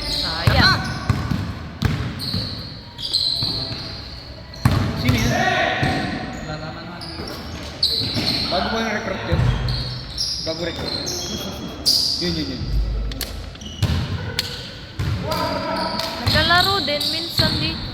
Sayang. Sino yan? Bago mo yung recruit yun? Bago recruit. Yun. Naglalaro din minsan dito.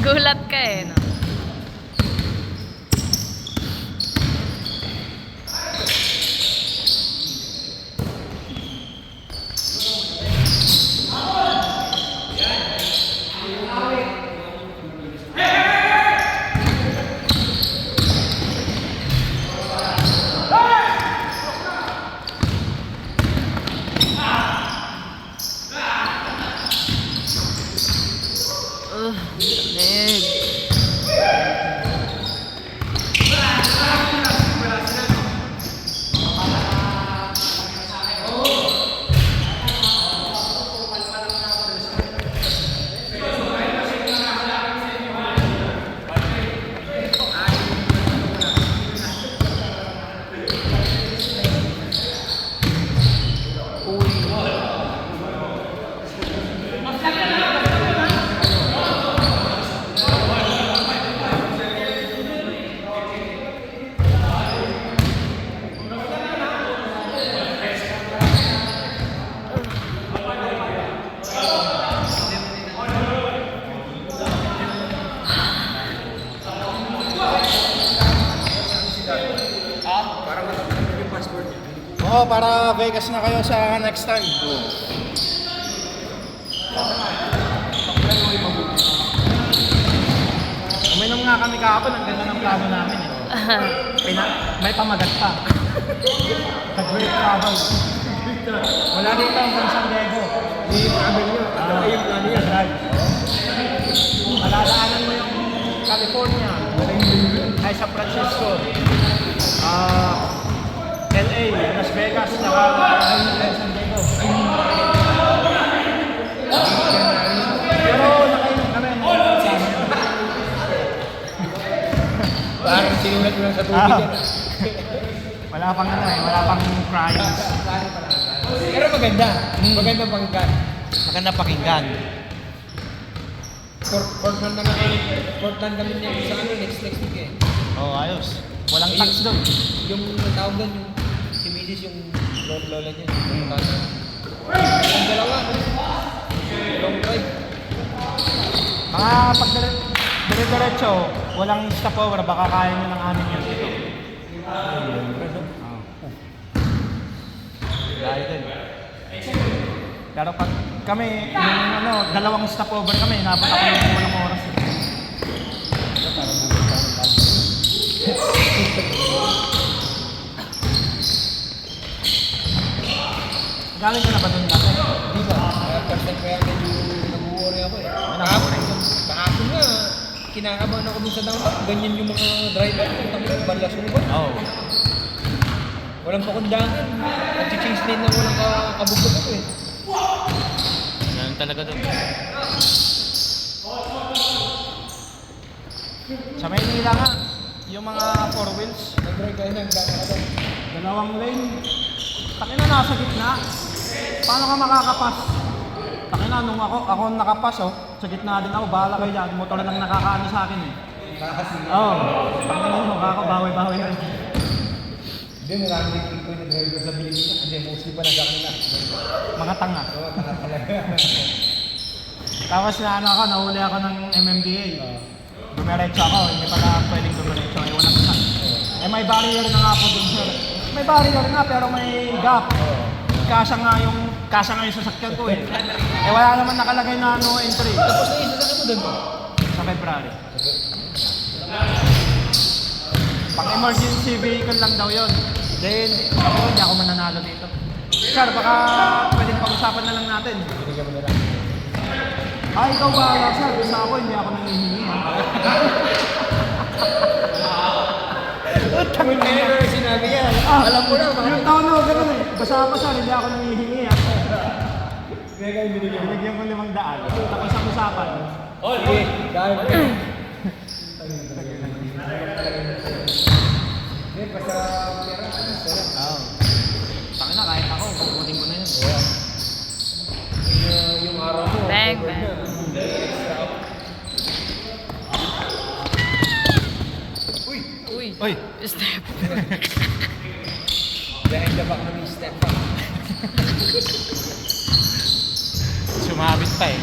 Gulat ka eh, no? Leg. Oo, para Vegas na kayo sa next time. Uminom nga kami kahapon, ang ganda ng plano namin eh. May pamagat pa. The Great Travel. Wala dito hanggang San Diego. Yung travel nyo. Yung plano nyo. Drive. Malalaanan mo yung California. Ay San Francisco. LA, Las Vegas, saka San Diego. Pero nakainom kami. Parang sinulat mo lang sa tubig yan. Wala pang wala pang crying. Pero maganda. Maganda pangkat. Maganda pakinggan. Portland na kami. Portland kami niya sa ano, next week eh. Oh, ayos. Walang tax doon. Yung tawag doon, yung si Midis yung Lola niya. Ang dalawa. Long drive. Mga pag dire-diretso, walang stopover, baka kaya nyo ng amin yun dito. Dahil din. Pero pag kami, yung ano, dalawang stopover kami, inabot ako ng walang oras. Galing ka na ba doon dati? Di ba? First time kaya medyo nag-worry ako eh. Kahapon nga, kinakabahan ako dun sa dapat. Ganyan yung mga driver. Ang balas mo ba? Oo. Walang pakundangan. Nag-change lane na walang kabugod ako eh. Ganun talaga doon. Sa Maynila nga, yung mga four wheels, Nag-drive kayo ng gano'n. dalawang lane. Takina nasa gitna. Paano ka makakapas? Takina nung ako nakapas oh. Sa gitna din ako, bahala kayo dyan. Motor lang nakakaano sa akin eh. Oo. Takina nyo, ako bawi-bawi na rin. Hindi, maraming ko yung driver sa Pilipinas. Hindi, mostly pa nagkakanila. Mga tanga. Oo, tanga talaga. Tapos na ano ako, nahuli ako ng MMDA. Dumiretso ako, hindi pala pwedeng dumiretso. Ewan na saan. Eh may barrier na nga po dun sir. May barrier nga pero may gap. Kasya nga yung sasakyan ko eh. Eh wala naman nakalagay na no entry. Tapos na isa sa mo doon. Sa February. Pang emergency vehicle lang daw yun. Then, ako hindi ako mananalo dito. Sir, baka pwedeng pag-usapan na lang natin. Binigyan mo na lang. Ay, ikaw ba, sir? Basta ako, hindi ako nangihingi. Kung never sinabi yan, alam mo na. Yung taon na, gano'n eh. Basta ako, sir, hindi ako nangihingi. Kaya kayo binigyan mo. Binigyan ko 500. Tapos ang usapan. Sige, dahil po. Hindi, basta pera. Oo. Taki na, kahit ako, kukunin ko na yun. Yung araw mo. Bang, covered bang. na. Extra. Uy! Uy. Uy! Step. Dahil na baka may step up. Sumabit pa eh.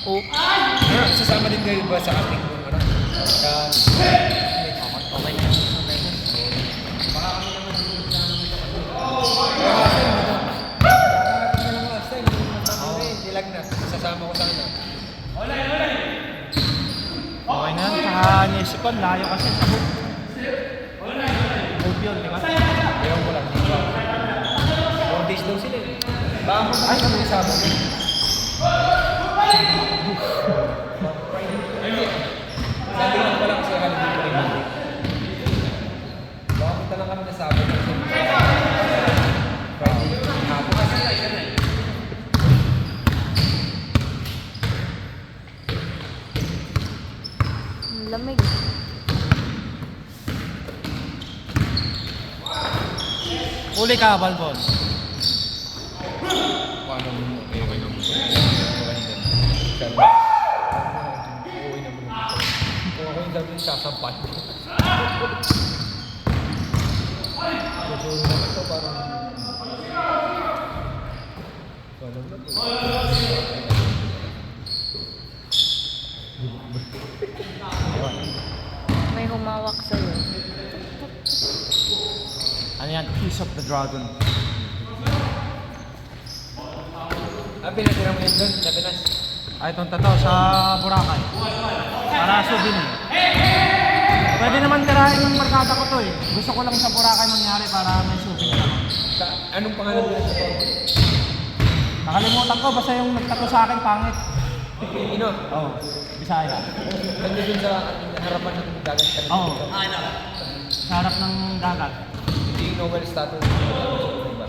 Oh. Pero sasama din kayo ba sa ating ano? Okay na yun. Last time, nilag na. Sasama ko sana. Okay na, tsaka naisip ko, layo kasi sa hook. Hook yun, di ba? Ewan ko lang. 4 days daw sila eh. Baka mo ay kami kasama ko. Hindi. Sabi lang pala kasi ako hindi ko rin hindi. Baka punta lang kami na sabi kasi Friday hapon kasi. Ang lamig. Uli ka, Balbon. Paano mo? Okay na mo. Okay na mo. Kung ako yung sabi sasampan. Susunod na ito parang walang na po. May humawak sa'yo. Ano yan? Kiss of the Dragon. Pinatira mo yun doon sa Pinas. Ay, itong tato sa Boracay. Para souvenir. Pwede naman tirahin yung barkada ko to eh. Gusto ko lang sa Boracay mangyari para may souvenir ako. Sa anong pangalan nila sa Torbo? Nakalimutan ko, basta yung nagtato sa akin, pangit. Pilipino. Oo, Bisaya. Nandun dun sa harapan ng dagat ka Oo. Sa harap ng dagat. Hindi yung Nobel statue. Diba?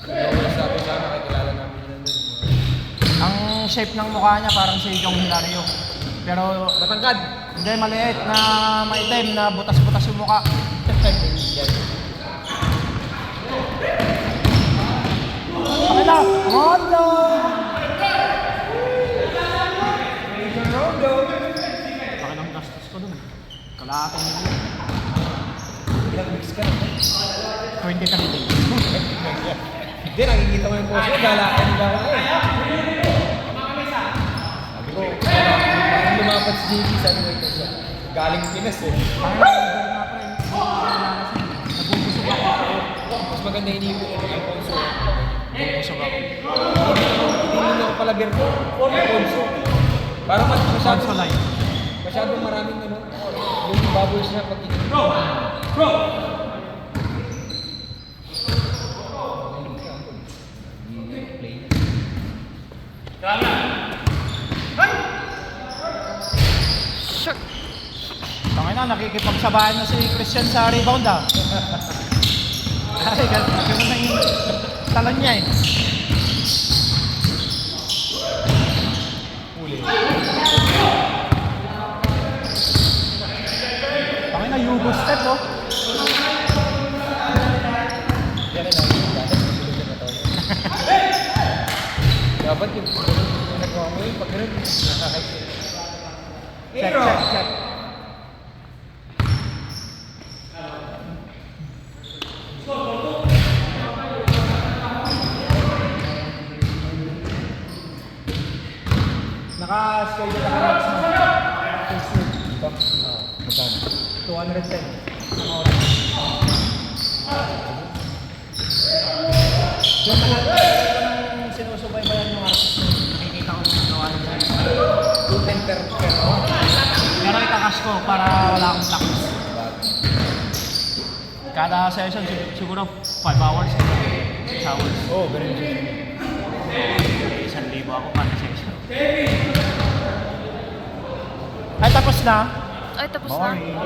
Nobel statue sana kakilala namin yun nandun. Ang shape ng mukha niya parang si Jong Hilario. Pero Matangkad! hindi, maliit na maitim na butas-butas yung mukha. Yan. Pakila! Hondo! Wala akong million. Ilang weeks ka na. 23 days. Hindi, nakikita ko yung post mo, galakan ba ako eh. Sabi ko, parang lumapat si JP, sabi ko ito siya. Galing Pinas eh. Nabubusog ako. Mas maganda yung Alfonso. Nabubusog ako. Hindi ako pala Berto. Alfonso. Parang Alfonso line. masyadong maraming ano, yung bubbles na pag Bro! Shot! Tangay na, nakikipagsabahan na si Christian sa rebound ah. Ay, ganun na yung talon niya eh. Uli. Tangay na, Yugo step oh. Yan na lang. Dapat yung nagawa mo yun, pag ganun, nakakaisip. Check, check, check. Naka-schedule ako next month. Magkano? 210. Ang oras. Yung talaga, nung sinusubaybayan yung artist na nakikita ko yung gawa nila. 210 per hour. Pero itakas ko para wala akong tax. Kada session siguro 5 hours. 6 hours. Oh, very good. 1,000 ako kada session. Ay, tapos na. Ay, tapos na. Boring.